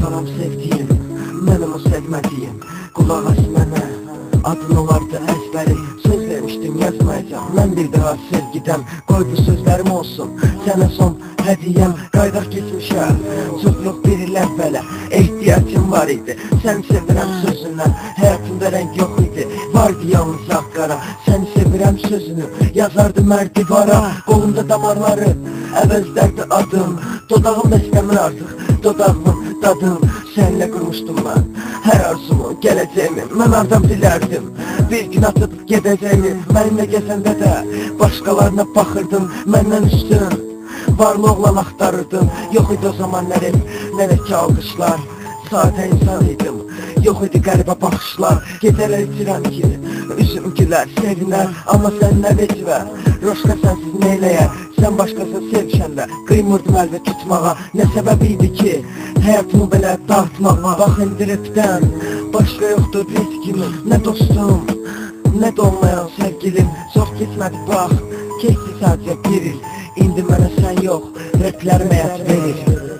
Salam sevdiyim, mənim o sevmədiyim. Qulaq as mənə, adın olardı əzbəri. Söz vermişdim yazmayacam, mən bir daha sevgidəm. Qoy bu sözlərim olsun, sənə son hədiyəm. Qaydaq keçmişə, çox yox bir il əvvələ ehtiyacım var idi. Səni sevirəm sözündən, həyatımda rəng yox idi. Vardı yalnız ağ-qara, səni sevirəm sözünü yazardı mərdivara. Qolumda damarları, əvəzlərdi adım. Dodağım bəstəmir artıq, dodağımın dadım. Səninlə qurmuşdum mən hər arzumu, gələcəyimi. Mən ardan bilərdim, bir gün atıb gedəcəyimi. Mənimlə gəzəndə də başqalarına baxırdım, məndən üstün varlı oğlan axtarırdım. Yox idi o zaman nə rep, nə də ki alqışlar. Sadə insan idim, yox idi qəribə baxışlar. Gecələr içirəm ki, üzüm gülər, sevinər. Amma sən nə vecvə, Roşka sənsiz neyləyər. Sən başqasını sevişəndə qıymırdım əlvə tutmağa. Nə səbəb idi ki, həyatımı belə dağıtmağa. Bax indi repdən, başqa yoxdur ritkimin. Nə dostum, nə də olmayan sevgilim. Çox keçmədi bax, keçdi sadəcə bir il. İndi mənə sən yox, replərim həyat verir.